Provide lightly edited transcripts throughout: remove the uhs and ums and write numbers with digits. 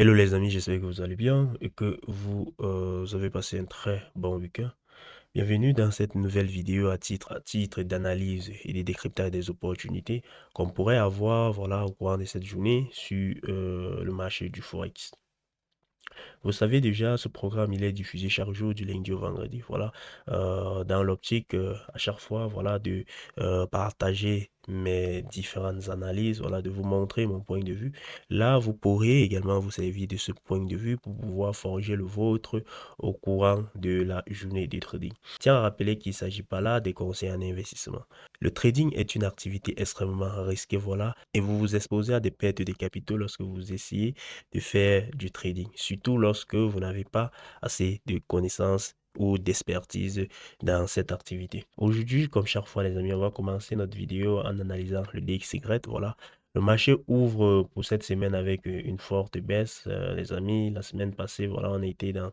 Hello les amis, j'espère que vous allez bien et que vous avez passé un très bon week-end. Bienvenue dans cette nouvelle vidéo à titre d'analyse et de décryptage des opportunités qu'on pourrait avoir voilà, au cours de cette journée sur le marché du Forex. Vous savez déjà, ce programme, il est diffusé chaque jour du lundi au vendredi. Voilà, dans l'optique à chaque fois, voilà, de partager mes différentes analyses, voilà, de vous montrer mon point de vue. Là, vous pourrez également vous servir de ce point de vue pour pouvoir forger le vôtre au courant de la journée de trading. Tiens à rappeler qu'il ne s'agit pas là des conseils en investissement. Le trading est une activité extrêmement risquée, voilà, et vous vous exposez à des pertes de capitaux lorsque vous essayez de faire du trading, surtout lorsque vous n'avez pas assez de connaissances ou d'expertise dans cette activité. Aujourd'hui, comme chaque fois les amis, on va commencer notre vidéo en analysant le DXY. Voilà, le marché ouvre pour cette semaine avec une forte baisse. Les amis, la semaine passée, voilà, on a été dans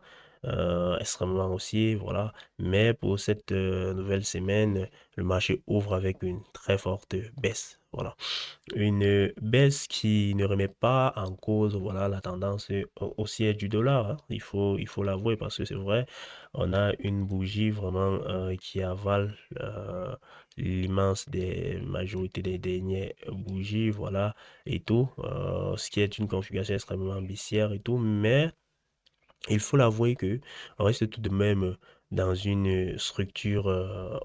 extrêmement haussier, voilà. Mais pour cette nouvelle semaine, le marché ouvre avec une très forte baisse. Voilà. Une baisse qui ne remet pas en cause voilà, la tendance haussière du dollar, hein. Il faut l'avouer parce que c'est vrai, on a une bougie vraiment qui avale l'immense des majorités des dernières bougies, voilà, et tout, ce qui est une configuration extrêmement baissière et tout, mais il faut l'avouer que on reste tout de même dans une structure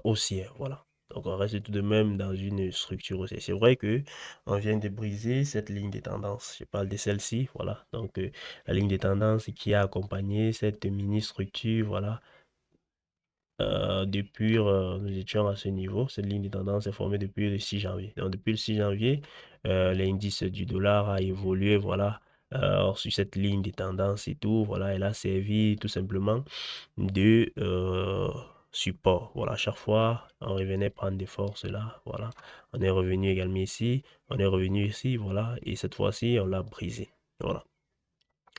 haussière, voilà. Donc on reste tout de même dans une structure haussière. C'est vrai que on vient de briser cette ligne de tendance. Je parle de celle-ci, voilà. Donc la ligne de tendance qui a accompagné cette mini structure, voilà. Depuis, nous étions à ce niveau. Cette ligne de tendance est formée depuis le 6 janvier. Donc, depuis le 6 janvier, l'indice du dollar a évolué, voilà, sur cette ligne de tendance et tout. Voilà, elle a servi tout simplement de support. Voilà, à chaque fois, on revenait prendre des forces là. Voilà, on est revenu également ici. On est revenu ici, voilà. Et cette fois-ci, on l'a brisé. Voilà.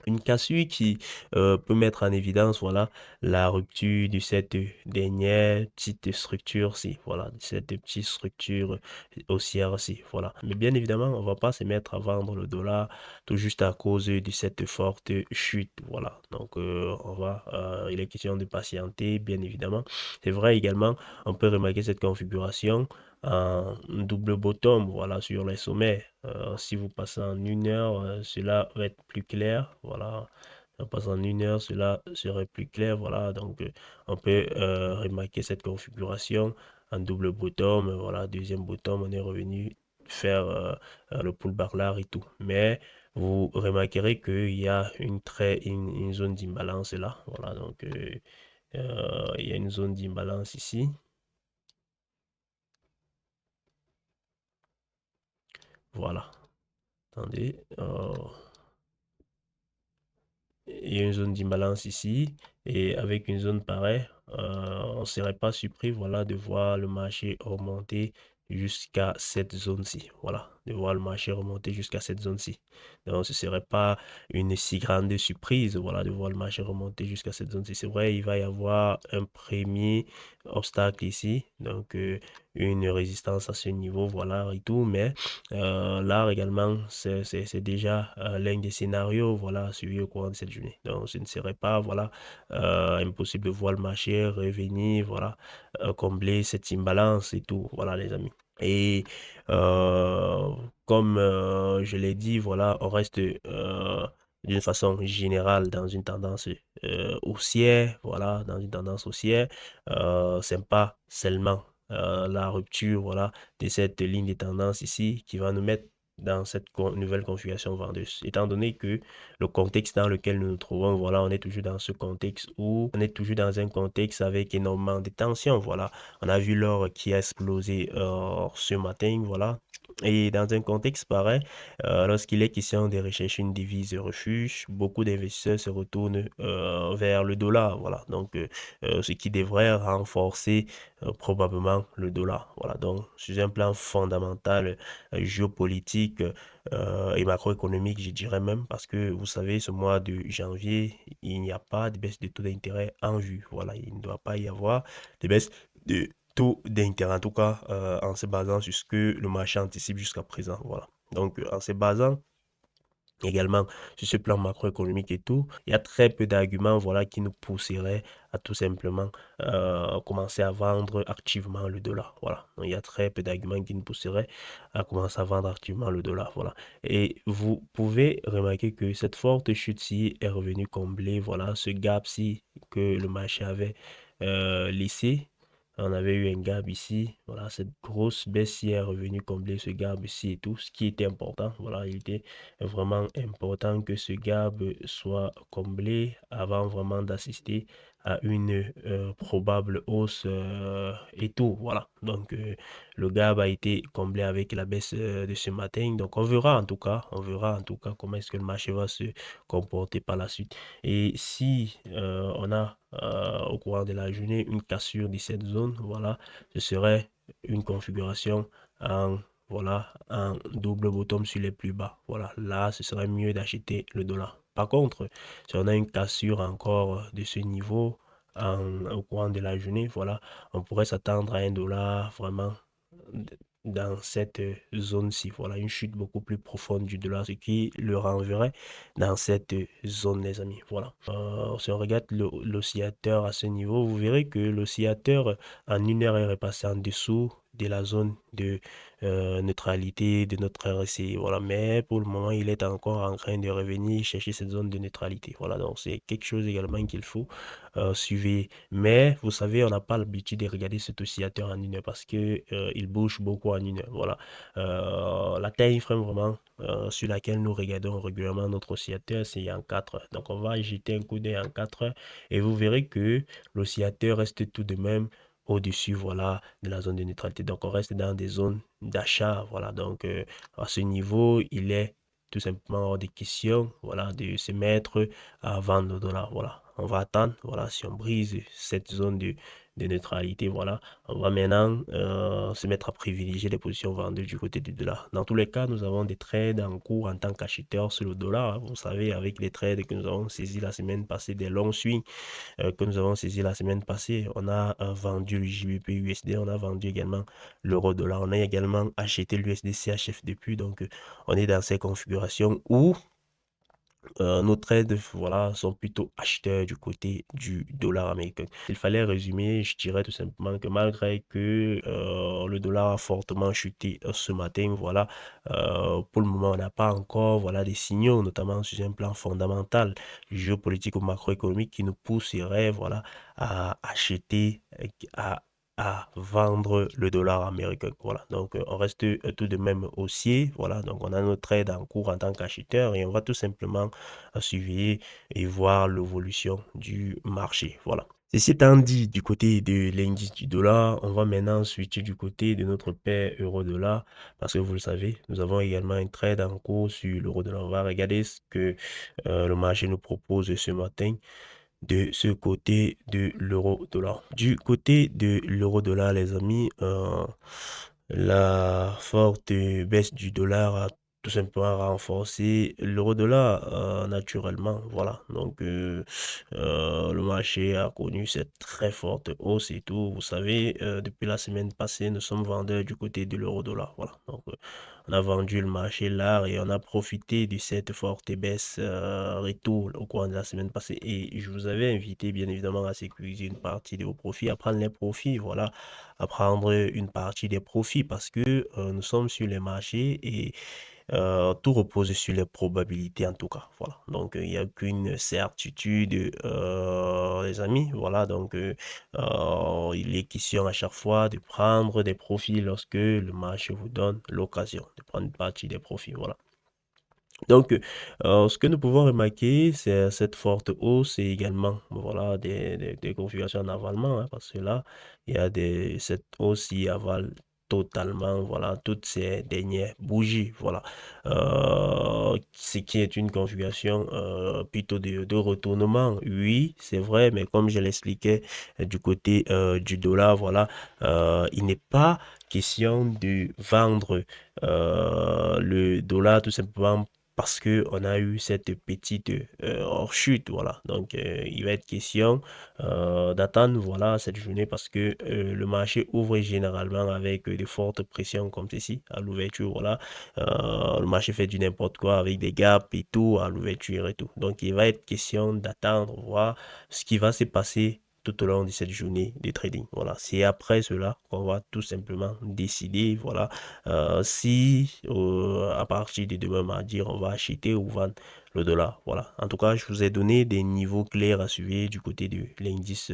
Une cassure qui peut mettre en évidence voilà, la rupture de cette dernière petite structure-ci, voilà, de cette petite structure haussière-ci, voilà. Mais bien évidemment, on ne va pas se mettre à vendre le dollar tout juste à cause de cette forte chute, voilà. Donc, il est question de patienter, bien évidemment. C'est vrai également, on peut remarquer cette configuration un double bottom, voilà, sur les sommets. Si vous passez en une heure, cela va être plus clair, voilà. En passant en une heure, cela serait plus clair, voilà. Donc, on peut remarquer cette configuration en double bottom, voilà, deuxième bottom, on est revenu faire le pullback là et tout. Mais vous remarquerez qu'il y a une zone d'imbalance là, voilà. Donc, il y a une zone d'imbalance ici. Voilà. Attendez. Il y a une zone d'imbalance ici. Et avec une zone pareille, on ne serait pas surpris voilà, de voir le marché remonter jusqu'à cette zone-ci. Voilà, de voir le marché remonter jusqu'à cette zone-ci. Donc, ce ne serait pas une si grande surprise voilà, de voir le marché remonter jusqu'à cette zone-ci. C'est vrai, il va y avoir un premier obstacle ici. Donc, une résistance à ce niveau, voilà, et tout. Mais là également, c'est déjà l'un des scénarios, voilà, suivis au courant de cette journée. Donc, ce ne serait pas, voilà, impossible de voir le marché revenir, voilà, combler cette imbalance et tout, voilà, les amis. Et euh, comme je l'ai dit, voilà, on reste d'une façon générale dans une tendance haussière, voilà, dans une tendance haussière. C'est pas seulement la rupture, voilà, de cette ligne de tendance ici qui va nous mettre dans cette nouvelle configuration vendeuse. Étant donné que le contexte dans lequel nous nous trouvons, voilà, on est toujours dans ce contexte où on est toujours dans un contexte avec énormément de tensions, voilà. On a vu l'or qui a explosé ce matin, voilà. Et dans un contexte pareil, lorsqu'il est question de rechercher une devise refuge, beaucoup d'investisseurs se retournent vers le dollar, voilà. Donc, ce qui devrait renforcer probablement le dollar. Voilà, donc sur un plan fondamental, géopolitique et macroéconomique, je dirais même, parce que vous savez, ce mois de janvier, il n'y a pas de baisse de taux d'intérêt en vue. Voilà, il ne doit pas y avoir de baisse de taux d'intérêt, en tout cas en se basant sur ce que le marché anticipe jusqu'à présent. Voilà. Donc, en se basant Également, sur ce plan macroéconomique et tout, il y a très peu d'arguments voilà, qui nous pousseraient à tout simplement commencer à vendre activement le dollar. Voilà. Donc, il y a très peu d'arguments qui nous pousseraient à commencer à vendre activement le dollar. Voilà. Et vous pouvez remarquer que cette forte chute-ci est revenue combler voilà, ce gap-ci que le marché avait laissé. On avait eu un gap ici, voilà, cette grosse baissière est revenue combler ce gap ici et tout, ce qui était important, voilà, il était vraiment important que ce gap soit comblé avant vraiment d'assister à une probable hausse et tout. Voilà. Donc, le gap a été comblé avec la baisse de ce matin. Donc, on verra en tout cas comment est-ce que le marché va se comporter par la suite. Et si on a au courant de la journée une cassure de cette zone, voilà, ce serait une configuration en voilà, un double bottom sur les plus bas. Voilà, là, ce serait mieux d'acheter le dollar. Par contre, si on a une cassure encore de ce niveau au courant de la journée, voilà, on pourrait s'attendre à un dollar vraiment dans cette zone-ci. Voilà, une chute beaucoup plus profonde du dollar, ce qui le renverrait dans cette zone, les amis. Voilà. Si on regarde l'oscillateur à ce niveau, vous verrez que l'oscillateur en une heure est repassé en dessous de la zone de neutralité de notre RSI. Voilà, mais pour le moment, il est encore en train de revenir chercher cette zone de neutralité. Voilà, donc c'est quelque chose également qu'il faut suivre. Mais vous savez, on n'a pas l'habitude de regarder cet oscillateur en une heure parce que il bouge beaucoup en une heure. Voilà, la time frame vraiment sur laquelle nous regardons régulièrement notre oscillateur, c'est en 4 heures. Donc on va jeter un coup d'œil en 4 heures et vous verrez que l'oscillateur reste tout de même au-dessus, voilà, de la zone de neutralité. Donc, on reste dans des zones d'achat, voilà. Donc, à ce niveau, il est tout simplement hors de question, voilà, de se mettre à vendre le dollar, voilà. On va attendre, voilà, si on brise cette zone de neutralité, voilà, on va maintenant se mettre à privilégier les positions vendues du côté du dollar. Dans tous les cas, nous avons des trades en cours en tant qu'acheteurs sur le dollar. Vous savez, avec les trades que nous avons saisis la semaine passée, des longs swings que nous avons saisi la semaine passée. On a vendu le JBP USD, on a vendu également l'euro dollar, on a également acheté l'USD CHF depuis. Donc, on est dans ces configurations où nos trades voilà, sont plutôt acheteurs du côté du dollar américain. Il fallait résumer, je dirais tout simplement que malgré que le dollar a fortement chuté ce matin, voilà, pour le moment, on n'a pas encore voilà, des signaux, notamment sur un plan fondamental, géopolitique ou macroéconomique, qui nous pousseraient voilà, à acheter, à à vendre le dollar américain. Voilà, donc on reste tout de même haussier. Voilà, donc on a notre trade en cours en tant qu'acheteur et on va tout simplement suivre et voir l'évolution du marché. Voilà. Ceci étant dit, du côté de l'indice du dollar, on va maintenant switcher du côté de notre paire euro-dollar parce que vous le savez, nous avons également un trade en cours sur l'euro-dollar. On va regarder ce que le marché nous propose ce matin de ce côté de l'euro-dollar. Du côté de l'euro-dollar, les amis, la forte baisse du dollar a tout simplement renforcé l'euro-dollar naturellement. Voilà, donc le marché a connu cette très forte hausse et tout. Vous savez, depuis la semaine passée, nous sommes vendeurs du côté de l'euro-dollar. Voilà, donc on a vendu le marché là et on a profité de cette forte baisse retour au cours de la semaine passée. Et je vous avais invité bien évidemment à sécuriser une partie de vos profits, à prendre les profits, voilà, à prendre une partie des profits parce que nous sommes sur les marchés et tout repose sur les probabilités en tout cas. Voilà. Donc il n'y a qu'une certitude, les amis. Voilà. Donc il est question à chaque fois de prendre des profits lorsque le marché vous donne l'occasion de prendre une partie des profits. Voilà. Donc, ce que nous pouvons remarquer, c'est cette forte hausse et également, voilà, des configurations en avalement, hein, parce que là, il y a cette hausse qui avale totalement, voilà, toutes ces dernières bougies, voilà. Ce qui est une configuration plutôt de retournement, oui, c'est vrai, mais comme je l'expliquais du côté du dollar, voilà, il n'est pas question de vendre le dollar tout simplement parce que on a eu cette petite chute, voilà. Donc, il va être question d'attendre, voilà, cette journée parce que le marché ouvre généralement avec de fortes pressions comme ceci à l'ouverture, voilà. Le marché fait du n'importe quoi avec des gaps et tout à l'ouverture et tout. Donc, il va être question d'attendre, voir ce qui va se passer tout au long de cette journée de trading. Voilà, c'est après cela qu'on va tout simplement décider, voilà, si à partir de demain mardi, on va acheter ou vendre le dollar. Voilà, en tout cas, je vous ai donné des niveaux clairs à suivre du côté de l'indice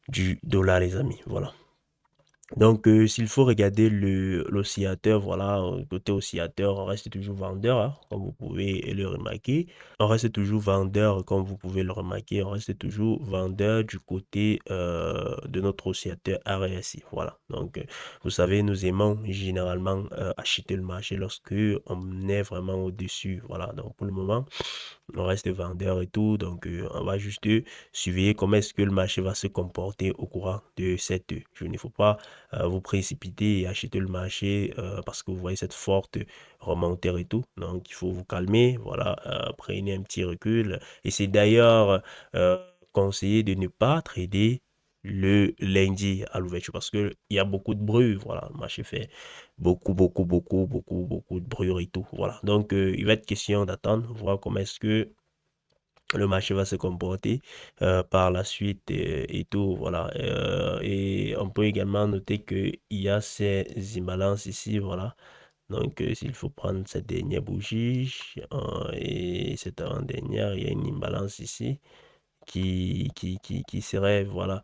du dollar, les amis. Voilà. Donc, s'il faut regarder l'oscillateur, voilà, côté oscillateur, on reste toujours vendeur, hein, comme vous pouvez le remarquer. On reste toujours vendeur, comme vous pouvez le remarquer. On reste toujours vendeur du côté de notre oscillateur RSI. Voilà. Donc, vous savez, nous aimons généralement acheter le marché lorsque on est vraiment au-dessus. Voilà. Donc, pour le moment, on reste vendeur et tout. Donc, on va juste surveiller comment est-ce que le marché va se comporter au courant de cette journée. Il ne faut pas vous précipiter et acheter le marché parce que vous voyez cette forte remontée et tout. Donc, il faut vous calmer. Voilà, prenez un petit recul. Et c'est d'ailleurs conseillé de ne pas trader le lundi à l'ouverture parce qu'il y a beaucoup de bruit. Voilà, le marché fait beaucoup de bruit et tout. Voilà, donc il va être question d'attendre, voir comment est-ce que le marché va se comporter par la suite et tout, voilà. Et on peut également noter qu'il y a ces imbalances ici, voilà. Donc, s'il faut prendre cette dernière bougie et cette avant-dernière, il y a une imbalance ici qui serait, voilà,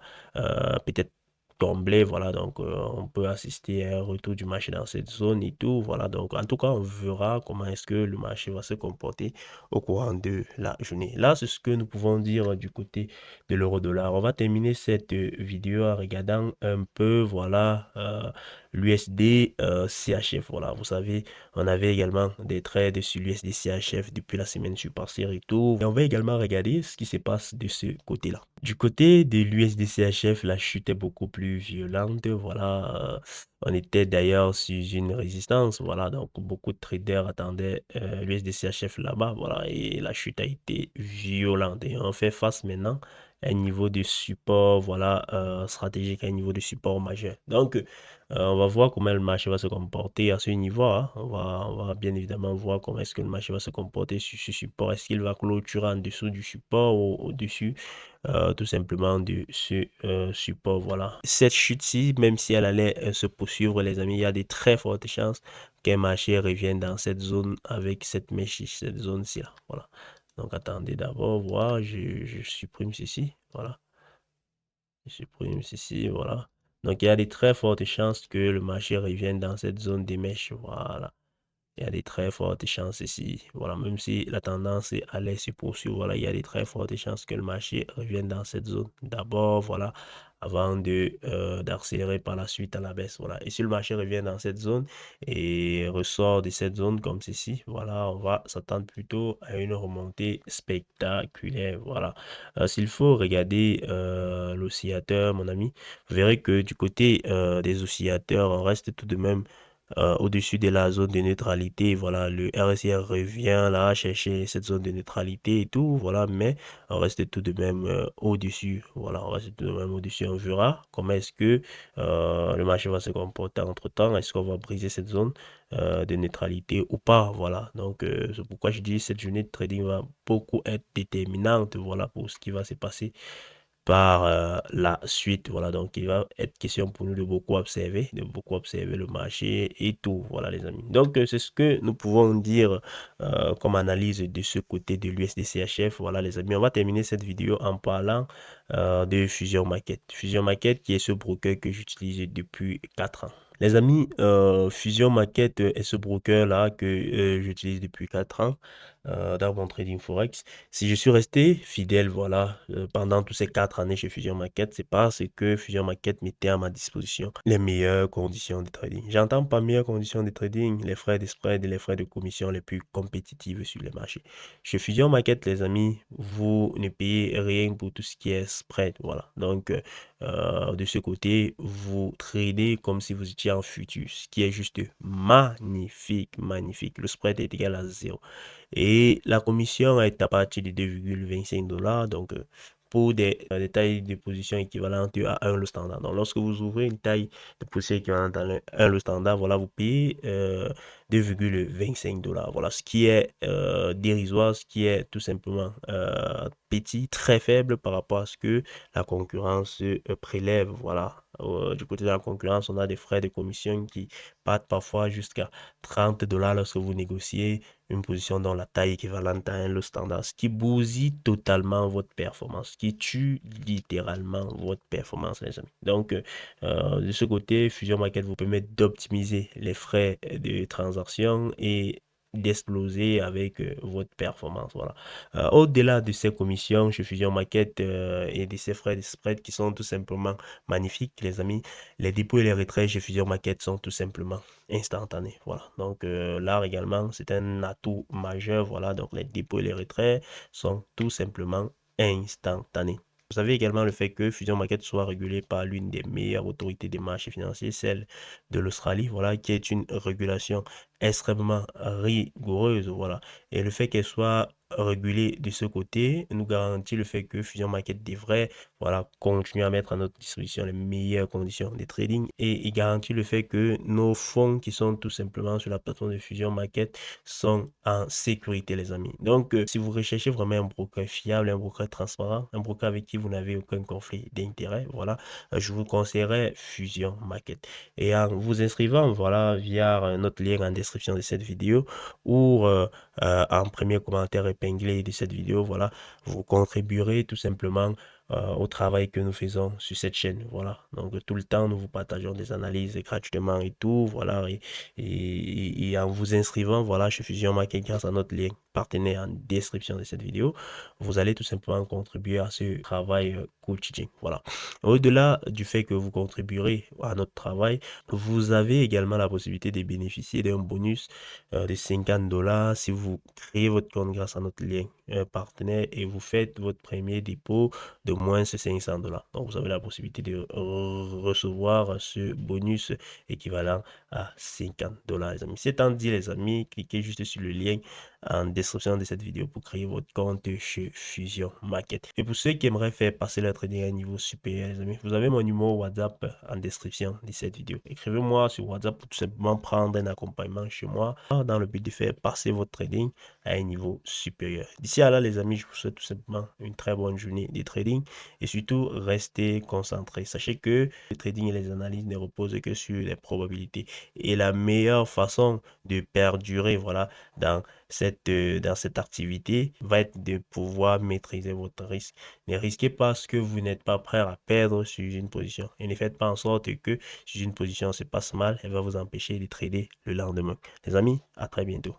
peut-être comblé, voilà, donc on peut assister à un retour du marché dans cette zone et tout, voilà, donc en tout cas, on verra comment est-ce que le marché va se comporter au courant de la journée. Là, c'est ce que nous pouvons dire du côté de l'euro-dollar. On va terminer cette vidéo en regardant un peu, voilà, l'USD CHF, voilà, vous savez, on avait également des trades sur l'USD CHF depuis la semaine supérieure et tout. Et on va également regarder ce qui se passe de ce côté-là. Du côté de l'USD CHF, la chute est beaucoup plus violente. Voilà, on était d'ailleurs sur une résistance. Voilà, donc beaucoup de traders attendaient l'USD CHF là-bas. Voilà, et la chute a été violente. Et on fait face maintenant à un niveau de support, voilà, stratégique, à un niveau de support majeur. Donc, on va voir comment le marché va se comporter à ce niveau, hein. On va bien évidemment voir comment est-ce que le marché va se comporter sur ce support. Est-ce qu'il va clôturer en dessous du support ou au-dessus tout simplement de ce support. Voilà. Cette chute-ci, même si elle allait se poursuivre, les amis, il y a des très fortes chances qu'un marché revienne dans cette zone avec cette mèche, cette zone-ci là. Voilà. Donc attendez d'abord voir, je supprime ceci. Voilà. Je supprime ceci, voilà. Donc, il y a des très fortes chances que le marché revienne dans cette zone des mèches. Voilà. Il y a des très fortes chances ici. Voilà, même si la tendance est allait se poursuivre, voilà, il y a des très fortes chances que le marché revienne dans cette zone. D'abord, voilà, avant de d'accélérer par la suite à la baisse. Voilà. Et si le marché revient dans cette zone et ressort de cette zone comme ceci, voilà, on va s'attendre plutôt à une remontée spectaculaire. Voilà. S'il faut regarder l'oscillateur, mon ami, vous verrez que du côté des oscillateurs, on reste tout de même au-dessus de la zone de neutralité. Voilà, le RSI revient là chercher cette zone de neutralité et tout. Voilà, mais on reste tout de même au-dessus. Voilà, on reste tout de même au-dessus. On verra comment est-ce que le marché va se comporter entre-temps. Est-ce qu'on va briser cette zone de neutralité ou pas? Voilà, donc c'est pourquoi je dis cette journée de trading va beaucoup être déterminante. Voilà, pour ce qui va se passer par la suite. Voilà, donc il va être question pour nous de beaucoup observer le marché et tout. Voilà, les amis. Donc, c'est ce que nous pouvons dire comme analyse de ce côté de l'USD-CHF. Voilà, les amis. On va terminer cette vidéo en parlant de Fusion Market. Fusion Market qui est ce broker que j'utilise depuis 4 ans. Les amis, Fusion Market est ce broker-là que j'utilise depuis 4 ans. dans mon trading Forex. Si je suis resté fidèle, voilà, pendant tous ces 4 années chez Fusion Market, c'est parce que Fusion Market mettait à ma disposition les meilleures conditions de trading. J'entends pas meilleures conditions de trading, les frais de spread et les frais de commission les plus compétitifs sur les marchés. Chez Fusion Market, les amis, vous ne payez rien pour tout ce qui est spread, voilà. Donc, de ce côté, vous tradez comme si vous étiez en futur, ce qui est juste magnifique, magnifique. Le spread est égal à zéro. Et la commission est à partir de 2,25 $. Donc, pour des tailles de position équivalentes à un lot standard. Donc, lorsque vous ouvrez une taille de position équivalente à un lot standard, voilà, vous payez 2,25 $. Voilà, ce qui est dérisoire, ce qui est tout simplement petit, très faible par rapport à ce que la concurrence prélève. Voilà. Du côté de la concurrence, on a des frais de commission qui partent parfois jusqu'à 30 $ lorsque vous négociez une position dans la taille équivalente à un lot standard, ce qui bousille totalement votre performance, ce qui tue littéralement votre performance, les amis. Donc, de ce côté, Fusion Market vous permet d'optimiser les frais de transaction et d'exploser avec votre performance. Voilà. Au-delà de ces commissions chez Fusion Market et de ces frais de spread qui sont tout simplement magnifiques, les amis, les dépôts et les retraits chez Fusion Market sont tout simplement instantanés. Voilà. Donc là également, c'est un atout majeur. Voilà. Donc les dépôts et les retraits sont tout simplement instantanés. Vous savez également le fait que Fusion Market soit régulé par l'une des meilleures autorités des marchés financiers, celle de l'Australie, voilà, qui est une régulation extrêmement rigoureuse, voilà. Et le fait qu'elle soit régulée de ce côté nous garantit le fait que Fusion Market devrait, voilà, continuer à mettre à notre disposition les meilleures conditions de trading et il garantit le fait que nos fonds qui sont tout simplement sur la plateforme de Fusion Market sont en sécurité, les amis. Donc, si vous recherchez vraiment un broker fiable, un broker transparent, un broker avec qui vous n'avez aucun conflit d'intérêt, voilà, je vous conseillerais Fusion Market. Et en vous inscrivant, voilà, via notre lien en description de cette vidéo ou en premier commentaire épinglé de cette vidéo, voilà, vous contribuerez tout simplement au travail que nous faisons sur cette chaîne. Voilà. Donc, tout le temps, nous vous partageons des analyses gratuitement et tout. Voilà. Et en vous inscrivant, voilà, chez Fusion Market grâce à notre lien partenaire en description de cette vidéo, vous allez tout simplement contribuer à ce travail quotidien. Voilà. Au-delà du fait que vous contribuerez à notre travail, vous avez également la possibilité de bénéficier d'un bonus de 50 $ si vous créez votre compte grâce à notre lien partenaire et vous faites votre premier dépôt de moins 500 $. Donc, vous avez la possibilité de recevoir ce bonus équivalent à 50 $, les amis. C'est étant dit, les amis, cliquez juste sur le lien en description de cette vidéo pour créer votre compte chez Fusion Market. Et pour ceux qui aimeraient faire passer leur trading à un niveau supérieur, les amis, vous avez mon numéro WhatsApp en description de cette vidéo. Écrivez-moi sur WhatsApp pour tout simplement prendre un accompagnement chez moi dans le but de faire passer votre trading à un niveau supérieur. D'ici à là, les amis, je vous souhaite tout simplement une très bonne journée de trading et surtout restez concentrés. Sachez que le trading et les analyses ne reposent que sur les probabilités et la meilleure façon de perdurer, voilà, dans cette activité va être de pouvoir maîtriser votre risque. Ne risquez pas ce que vous n'êtes pas prêt à perdre sur une position et ne faites pas en sorte que si une position se passe mal, elle va vous empêcher de trader le lendemain. Les amis, à très bientôt.